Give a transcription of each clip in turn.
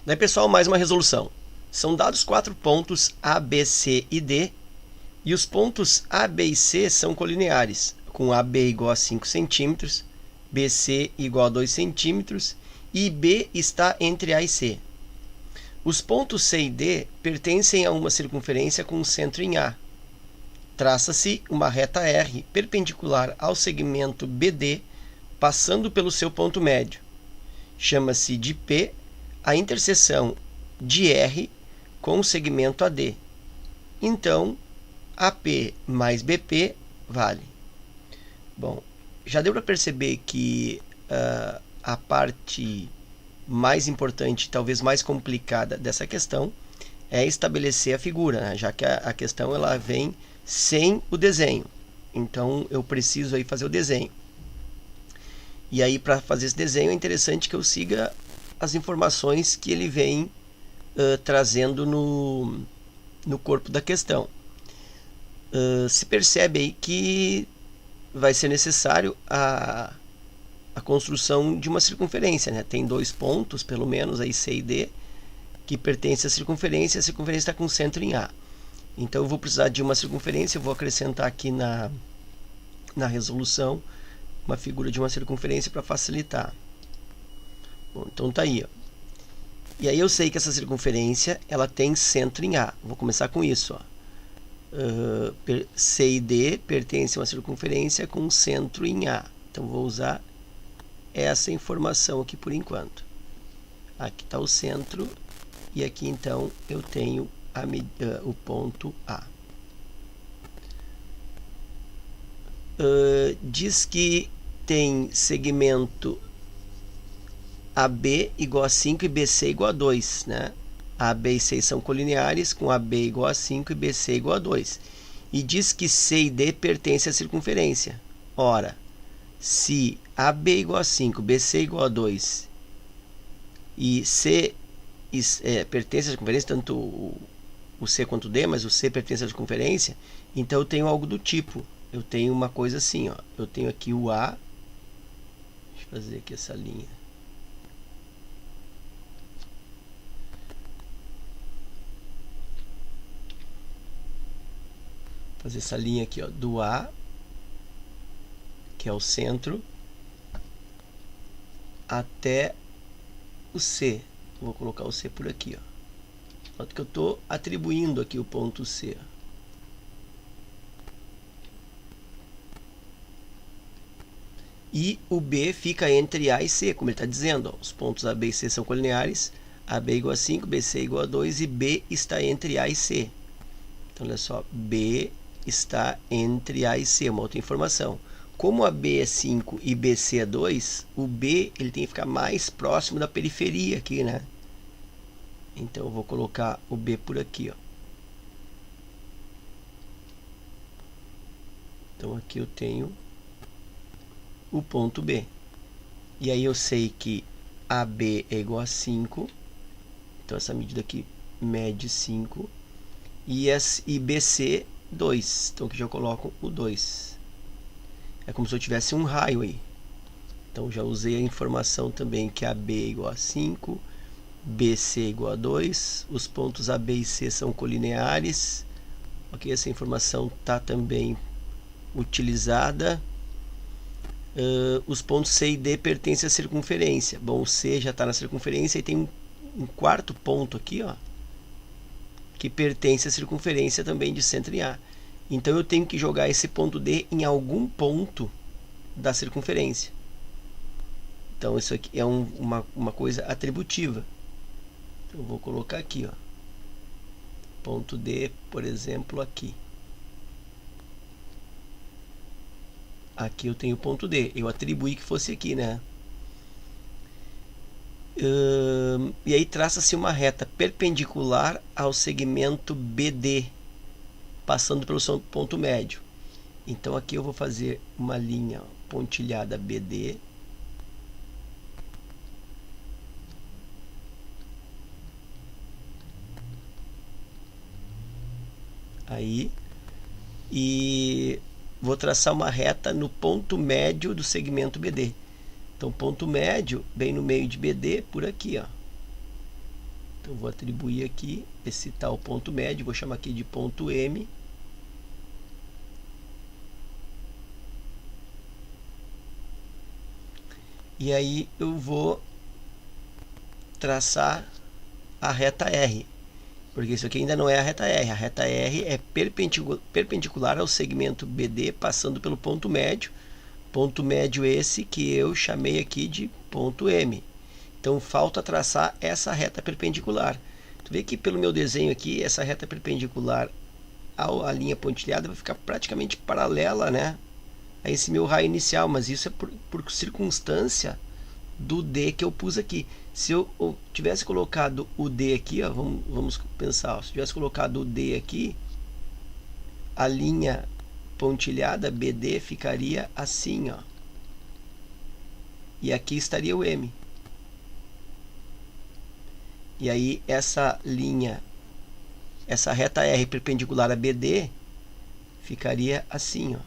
Daí, pessoal, mais uma resolução. São dados 4 pontos A, B, C e D, e os pontos A, B e C são colineares, com AB igual a 5 centímetros, BC igual a 2 centímetros e B está entre A e C. Os pontos C e D pertencem a uma circunferência com centro em A. Traça-se uma reta R perpendicular ao segmento BD, passando pelo seu ponto médio. Chama-se de P a interseção de R com o segmento AD. Então, AP mais BP vale. Bom, já deu para perceber que a parte mais importante, talvez mais complicada dessa questão é estabelecer a figura, né? Já que a questão ela vem sem o desenho. Então, eu preciso aí fazer o desenho. E aí, para fazer esse desenho, é interessante que eu siga as informações que ele vem trazendo no corpo da questão. Se percebe aí que vai ser necessário a construção de uma circunferência, né? Tem 2 pontos, pelo menos, aí C e D, que pertencem à circunferência, e a circunferência está com centro em A. Então, eu vou precisar de uma circunferência, eu vou acrescentar aqui na resolução uma figura de uma circunferência para facilitar. Bom, então tá aí, ó. E aí eu sei que essa circunferência ela tem centro em A. Vou começar com isso, ó. C e D pertencem a uma circunferência com centro em A. Então vou usar essa informação aqui por enquanto. Aqui está o centro e aqui então eu tenho o ponto A. Diz que tem segmento AB igual a 5 e BC igual a 2, né? AB e C são colineares, com AB igual a 5 e BC igual a 2. E diz que C e D pertencem à circunferência. Ora, se AB igual a 5, BC igual a 2 e C pertence à circunferência, tanto o C quanto o D, mas o C pertence à circunferência, então eu tenho algo do tipo. Eu tenho uma coisa assim, ó. Eu tenho aqui o A. Deixa eu fazer aqui essa linha. Fazer essa linha aqui, ó, do A, que é o centro, até o C. Vou colocar o C por aqui, ó. Nota que eu estou atribuindo aqui o ponto C. E o B fica entre A e C, como ele está dizendo, ó. Os pontos A, B e C são colineares. AB igual a 5, BC igual a 2 e B está entre A e C. Então, olha só, B está entre A e C, uma outra informação. Como AB é 5 e BC é 2, o B ele tem que ficar mais próximo da periferia aqui, né? Então, eu vou colocar o B por aqui, ó. Então, aqui eu tenho o ponto B. E aí eu sei que AB é igual a 5. Então, essa medida aqui mede 5. E BC, 2. Então, aqui já coloco o 2. É como se eu tivesse um raio aí. Então, já usei a informação também que AB é igual a 5. BC é igual a 2. Os pontos AB e C são colineares. Ok, essa informação está também utilizada. Os pontos C e D pertencem à circunferência. Bom, o C já está na circunferência e tem um quarto ponto aqui, ó, que pertence à circunferência também de centro em A. Então, eu tenho que jogar esse ponto D em algum ponto da circunferência. Então, isso aqui é uma coisa atributiva. Então, eu vou colocar aqui, ó, ponto D, por exemplo, aqui. Aqui eu tenho o ponto D. Eu atribuí que fosse aqui, né? E aí traça-se uma reta perpendicular ao segmento BD, passando pelo seu ponto médio. Então, aqui eu vou fazer uma linha pontilhada BD. Aí. E vou traçar uma reta no ponto médio do segmento BD. Então, ponto médio, bem no meio de BD, por aqui, ó. Então vou atribuir aqui esse tal ponto médio, vou chamar aqui de ponto M. E aí eu vou traçar a reta R, porque isso aqui ainda não é a reta R. A reta R é perpendicular ao segmento BD, passando pelo ponto médio esse que eu chamei aqui de ponto M. Então falta traçar essa reta perpendicular. Tu vê que pelo meu desenho aqui, essa reta perpendicular à linha pontilhada vai ficar praticamente paralela, né, a esse meu raio inicial, mas isso é por circunstância do D que eu pus aqui. Se eu tivesse colocado o D aqui, ó, vamos pensar, ó, se eu tivesse colocado o D aqui, a linha pontilhada BD ficaria assim, ó. E aqui estaria o M. E aí essa linha, essa reta R perpendicular a BD, ficaria assim, ó.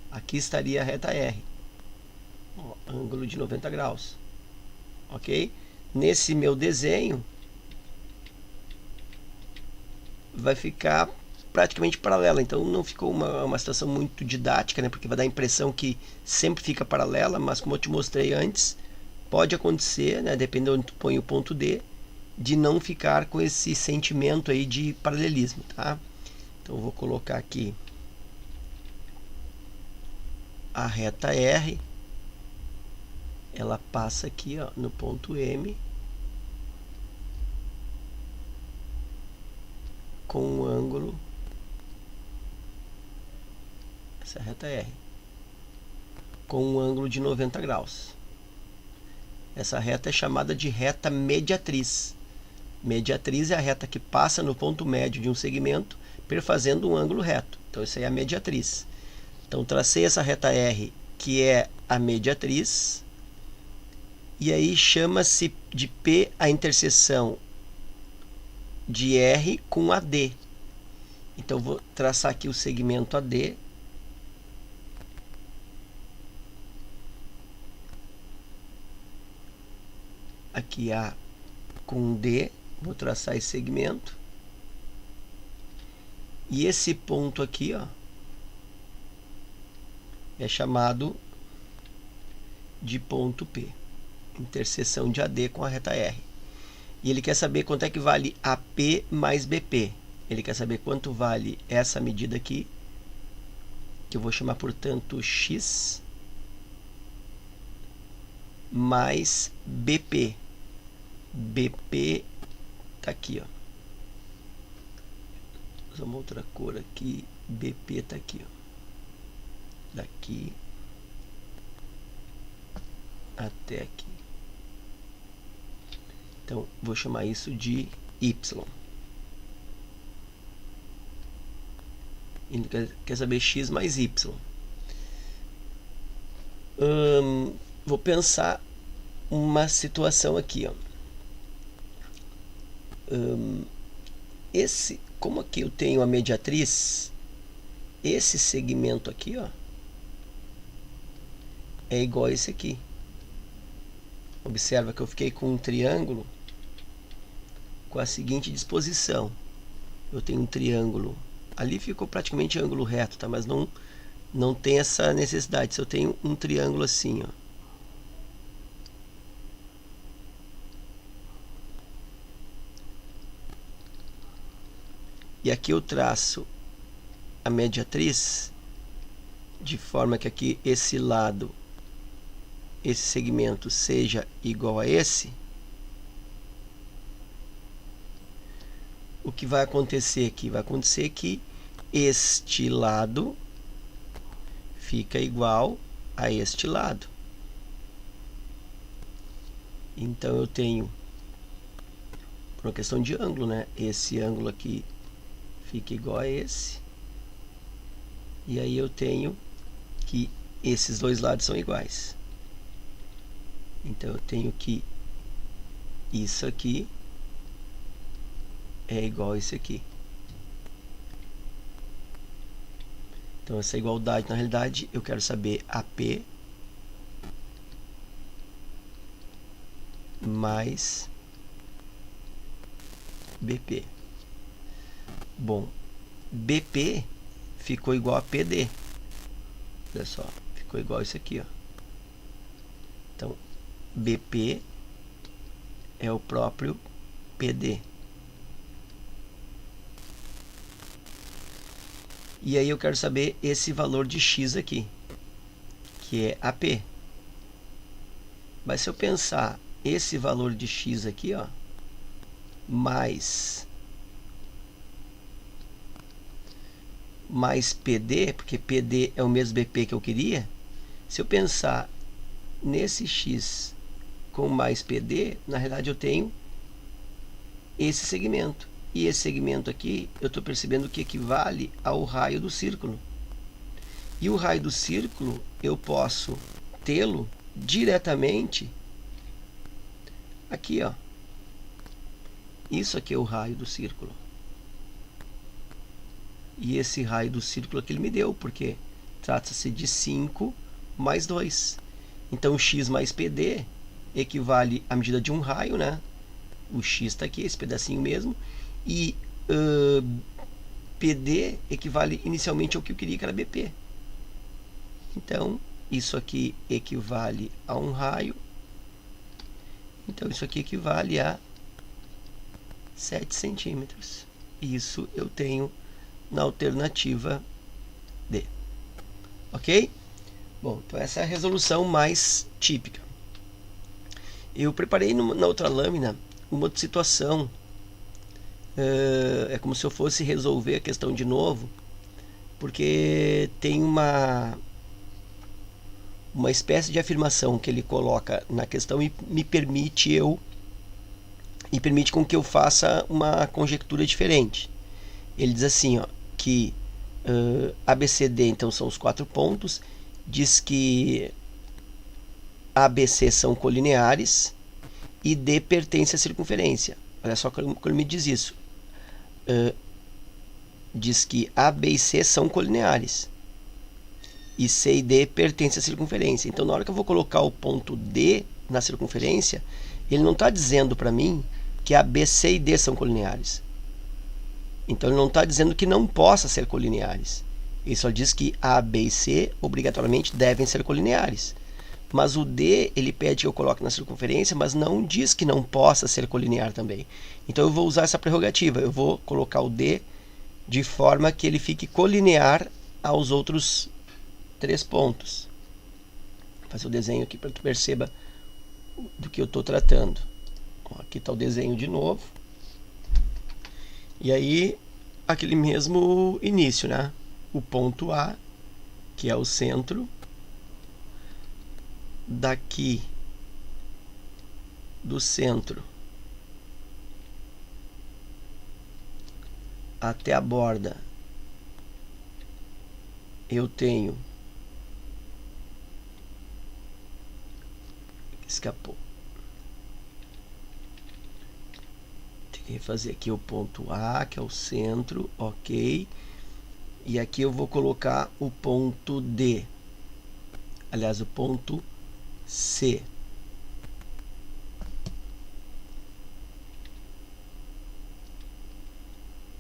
Aqui estaria a reta R. Ó, ângulo de 90 graus. Ok? Nesse meu desenho, vai ficar praticamente paralela. Então não ficou uma situação muito didática, né? Porque vai dar a impressão que sempre fica paralela, mas como eu te mostrei antes, pode acontecer, né, dependendo de onde tu põe o ponto D, de não ficar com esse sentimento aí de paralelismo, tá? Então eu vou colocar aqui a reta R, ela passa aqui, ó, no ponto M, com um ângulo, essa reta R, com um ângulo de 90 graus. Essa reta é chamada de reta mediatriz. Mediatriz é a reta que passa no ponto médio de um segmento, perfazendo um ângulo reto. Então, isso aí é a mediatriz. Então, tracei essa reta R, que é a mediatriz, e aí chama-se de P a interseção de R com AD. Então, vou traçar aqui o segmento AD. Aqui A com D, vou traçar esse segmento. E esse ponto aqui, ó, é chamado de ponto P, interseção de AD com a reta R. E ele quer saber quanto é que vale AP mais BP. Ele quer saber quanto vale essa medida aqui, que eu vou chamar, portanto, X mais BP. BP tá aqui, ó. Vou usar uma outra cor aqui. BP tá aqui, ó. Daqui até aqui. Então, vou chamar isso de Y. Ele quer saber X mais Y. Vou pensar uma situação aqui, ó. Como aqui eu tenho a mediatriz, esse segmento aqui, ó, é igual a esse aqui. Observa que eu fiquei com um triângulo com a seguinte disposição. Eu tenho um triângulo, ali ficou praticamente ângulo reto, tá? Mas não tem essa necessidade. Se eu tenho um triângulo assim, ó, e aqui eu traço a mediatriz de forma que aqui esse lado, esse segmento seja igual a esse, o que vai acontecer aqui? Vai acontecer que este lado fica igual a este lado. Então eu tenho, por uma questão de ângulo, né, esse ângulo aqui fica igual a esse. E aí eu tenho que esses dois lados são iguais. Então eu tenho que isso aqui é igual a isso aqui. Então essa igualdade, na realidade, eu quero saber AP mais BP. Bom, BP ficou igual a PD. Olha só, ficou igual isso aqui, ó. Então, BP é o próprio PD. E aí eu quero saber esse valor de X aqui, que é AP. Mas se eu pensar esse valor de X aqui, ó, mais PD, porque PD é o mesmo BP que eu queria, se eu pensar nesse X com mais PD, na realidade eu tenho esse segmento. E esse segmento aqui, eu estou percebendo que equivale ao raio do círculo. E o raio do círculo, eu posso tê-lo diretamente aqui, ó. Isso aqui é o raio do círculo. E esse raio do círculo aqui ele me deu, porque trata-se de 5 mais 2. Então, x mais PD equivale à medida de um raio, né? O x está aqui, esse pedacinho mesmo. E PD equivale inicialmente ao que eu queria, que era BP. Então, isso aqui equivale a um raio. Então, isso aqui equivale a 7 centímetros. Isso eu tenho na alternativa D. Ok? Bom, então essa é a resolução mais típica. Eu preparei na outra lâmina uma outra situação. É como se eu fosse resolver a questão de novo, porque tem uma espécie de afirmação que ele coloca na questão e me permite com que eu faça uma conjectura diferente. Ele diz assim, ó, que ABCD então são os 4 pontos, diz que ABC são colineares e D pertence à circunferência. Olha só como ele me diz isso. Diz que A, B e C são colineares e C e D pertencem à circunferência. Então, na hora que eu vou colocar o ponto D na circunferência, ele não está dizendo para mim que A, B, C e D são colineares. Então, ele não está dizendo que não possa ser colineares. Ele só diz que A, B e C obrigatoriamente devem ser colineares. Mas o D, ele pede que eu coloque na circunferência, mas não diz que não possa ser colinear também. Então, eu vou usar essa prerrogativa. Eu vou colocar o D de forma que ele fique colinear aos outros 3 pontos. Vou fazer o desenho aqui para que tu perceba do que eu estou tratando. Aqui está o desenho de novo. E aí, aquele mesmo início, né? O ponto A, que é o centro. Daqui do centro até a borda eu tenho, escapou, tem que refazer aqui o ponto A, que é o centro, ok, e aqui eu vou colocar o ponto D, aliás, o ponto C.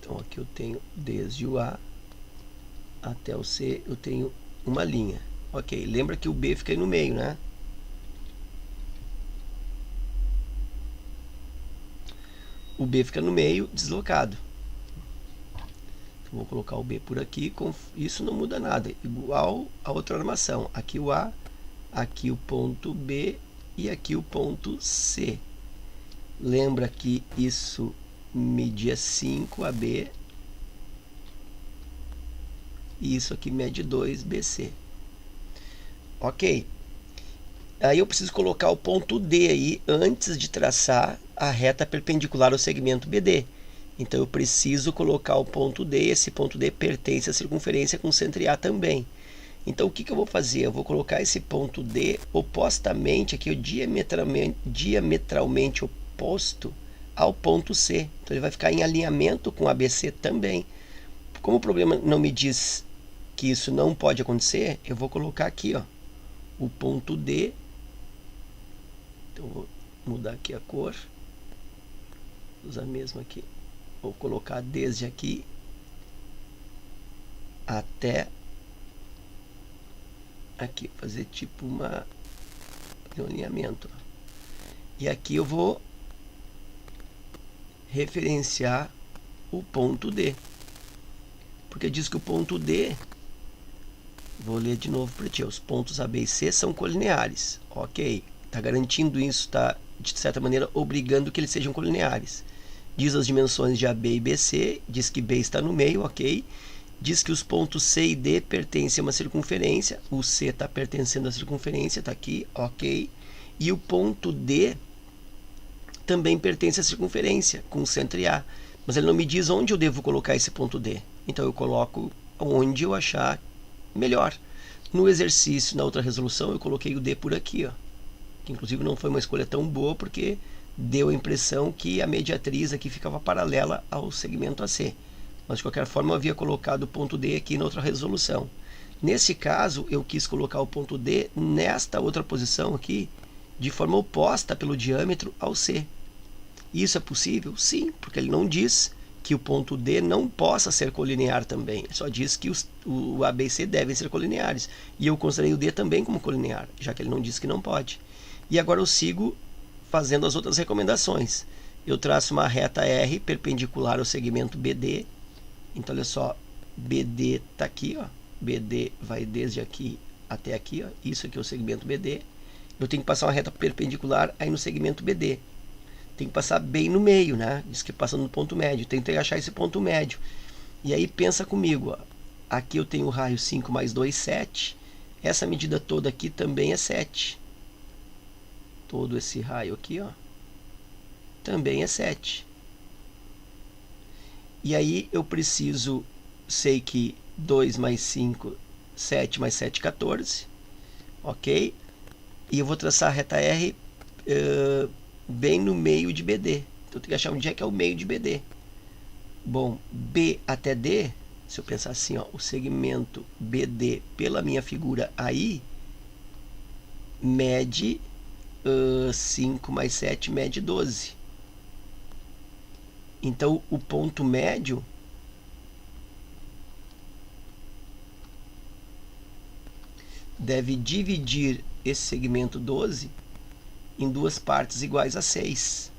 Então, aqui eu tenho desde o A até o C, eu tenho uma linha. Ok, lembra que o B fica aí no meio, né? O B fica no meio, deslocado. Então, vou colocar o B por aqui, isso não muda nada, igual a outra armação. Aqui o A, aqui o ponto B e aqui o ponto C. Lembra que isso media 5 AB e isso aqui mede 2 BC. Ok. Aí eu preciso colocar o ponto D aí antes de traçar a reta perpendicular ao segmento BD. Então eu preciso colocar o ponto D, esse ponto D pertence à circunferência com centro A também. Então, o que eu vou fazer? Eu vou colocar esse ponto D opostamente, aqui, diametralmente oposto ao ponto C. Então, ele vai ficar em alinhamento com ABC também. Como o problema não me diz que isso não pode acontecer, eu vou colocar aqui, ó, o ponto D. Então, vou mudar aqui a cor. Vou usar mesmo aqui Vou colocar desde aqui até aqui, fazer tipo um alinhamento. E aqui eu vou referenciar o ponto D, porque diz que o ponto D, vou ler de novo para ti, os pontos A, B e C são colineares. Ok, está garantindo isso, está de certa maneira obrigando que eles sejam colineares. Diz as dimensões de AB e BC, diz que B está no meio, ok. Diz que os pontos C e D pertencem a uma circunferência, o C está pertencendo à circunferência, está aqui, ok. E o ponto D também pertence à circunferência, com o centro A. Mas ele não me diz onde eu devo colocar esse ponto D. Então eu coloco onde eu achar melhor. No exercício, na outra resolução, eu coloquei o D por aqui, ó. Que inclusive não foi uma escolha tão boa, porque deu a impressão que a mediatriz aqui ficava paralela ao segmento AC. Mas de qualquer forma eu havia colocado o ponto D aqui na outra resolução. Nesse caso, eu quis colocar o ponto D nesta outra posição aqui, de forma oposta pelo diâmetro ao C. Isso é possível? Sim, porque ele não diz que o ponto D não possa ser colinear também. Ele só diz que o A, B e C devem ser colineares. E eu considerei o D também como colinear, já que ele não diz que não pode. E agora eu sigo fazendo as outras recomendações. Eu traço uma reta R perpendicular ao segmento BD. Então, olha só, BD está aqui, ó. BD vai desde aqui até aqui, ó. Isso aqui é o segmento BD. Eu tenho que passar uma reta perpendicular aí no segmento BD. Tem que passar bem no meio, né? Diz que passa no ponto médio. Tentei achar esse ponto médio. E aí pensa comigo, ó. Aqui eu tenho o raio 5 mais 2, 7. Essa medida toda aqui também é 7. Todo esse raio aqui, ó, também é 7. E aí eu preciso, sei que 2 mais 5, 7 mais 7, 14. Ok? E eu vou traçar a reta R bem no meio de BD. Então eu tenho que achar onde é que é o meio de BD. Bom, B até D, se eu pensar assim, ó, o segmento BD pela minha figura aí, mede 5 mais 7 mede 12. Então, o ponto médio deve dividir esse segmento 12 em duas partes iguais a 6.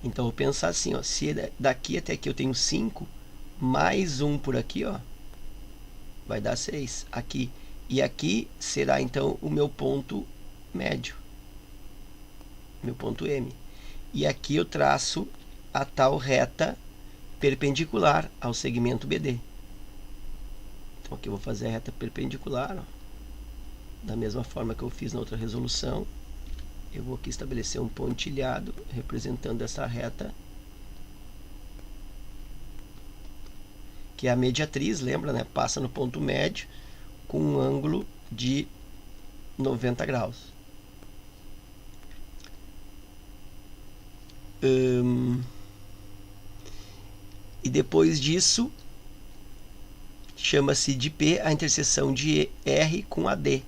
Então, eu vou pensar assim, ó, se daqui até aqui eu tenho 5, mais 1 por aqui, ó, vai dar 6. Aqui. E aqui será, então, o meu ponto médio. Meu ponto M. E aqui eu traço a tal reta perpendicular ao segmento BD. Então aqui eu vou fazer a reta perpendicular, ó, da mesma forma que eu fiz na outra resolução. Eu vou aqui estabelecer um pontilhado representando essa reta, que é a mediatriz, lembra, né? Passa no ponto médio com um ângulo de 90 graus. E depois disso, chama-se de P a interseção de R com AD.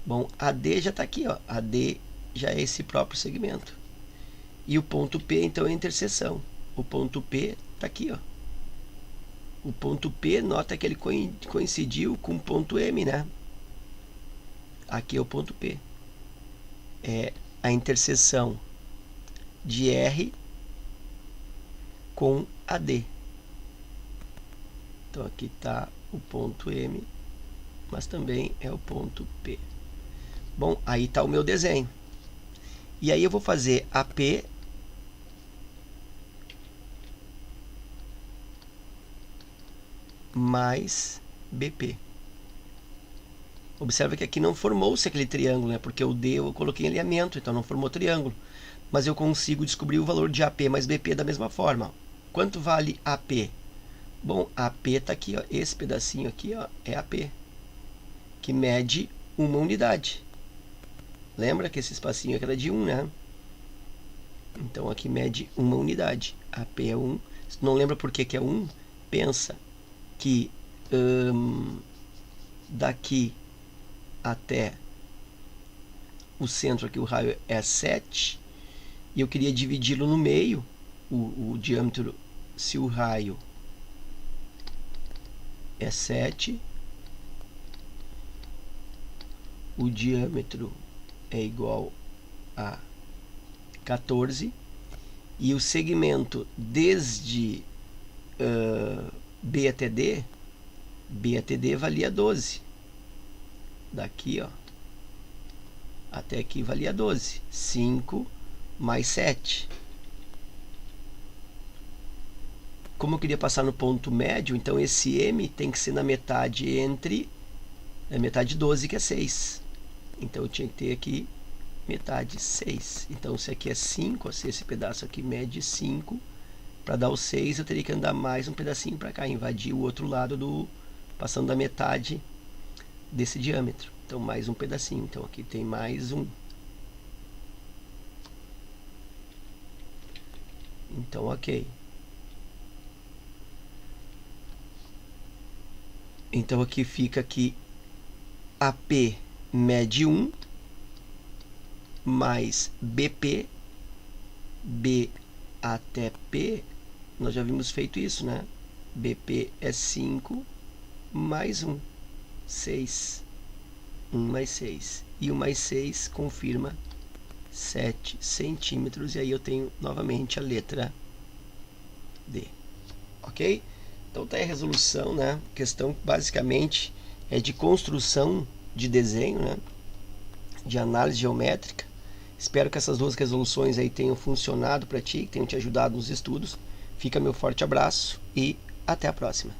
Bom, AD já está aqui, ó. AD já é esse próprio segmento. E o ponto P, então, é a interseção. O ponto P está aqui, ó. O ponto P, nota que ele coincidiu com o ponto M, né? Aqui é o ponto P. É a interseção de R com AD. Então aqui está o ponto M, mas também é o ponto P. Bom, aí está o meu desenho. E aí eu vou fazer AP mais BP. Observa que aqui não formou-se aquele triângulo, né? Porque o D eu coloquei em alinhamento, então não formou triângulo. Mas eu consigo descobrir o valor de AP mais BP da mesma forma. Quanto vale AP? Bom, AP está aqui, ó. Esse pedacinho aqui, ó, é AP, que mede uma unidade. Lembra que esse espacinho aqui era de 1, né? Então aqui mede uma unidade. AP é 1. Se não lembra por que é 1, pensa que daqui até o centro aqui, o raio é 7, e eu queria dividi-lo no meio, o diâmetro, se o raio é 7, o diâmetro é igual a 14 e o segmento desde B até D valia 12. Daqui, ó, até aqui valia 12. 5 mais 7. Como eu queria passar no ponto médio, então esse M tem que ser na metade entre a metade de 12, que é 6. Então eu tinha que ter aqui metade 6. Então se aqui é 5, se esse pedaço aqui mede 5, para dar o 6 eu teria que andar mais um pedacinho para cá, invadir o outro lado passando da metade desse diâmetro. Então mais um pedacinho. Então aqui tem mais um. Então ok. Então aqui fica que AP mede 1 mais BP, B até P, nós já vimos feito isso, né? BP é 5 mais 1, 6. 1 mais 6. E o mais 6 confirma 7 centímetros. E aí eu tenho novamente a letra D. Ok? Então tá aí a resolução, né? A questão basicamente é de construção de desenho, né? De análise geométrica. Espero que essas duas resoluções aí tenham funcionado para ti, que tenham te ajudado nos estudos. Fica meu forte abraço e até a próxima.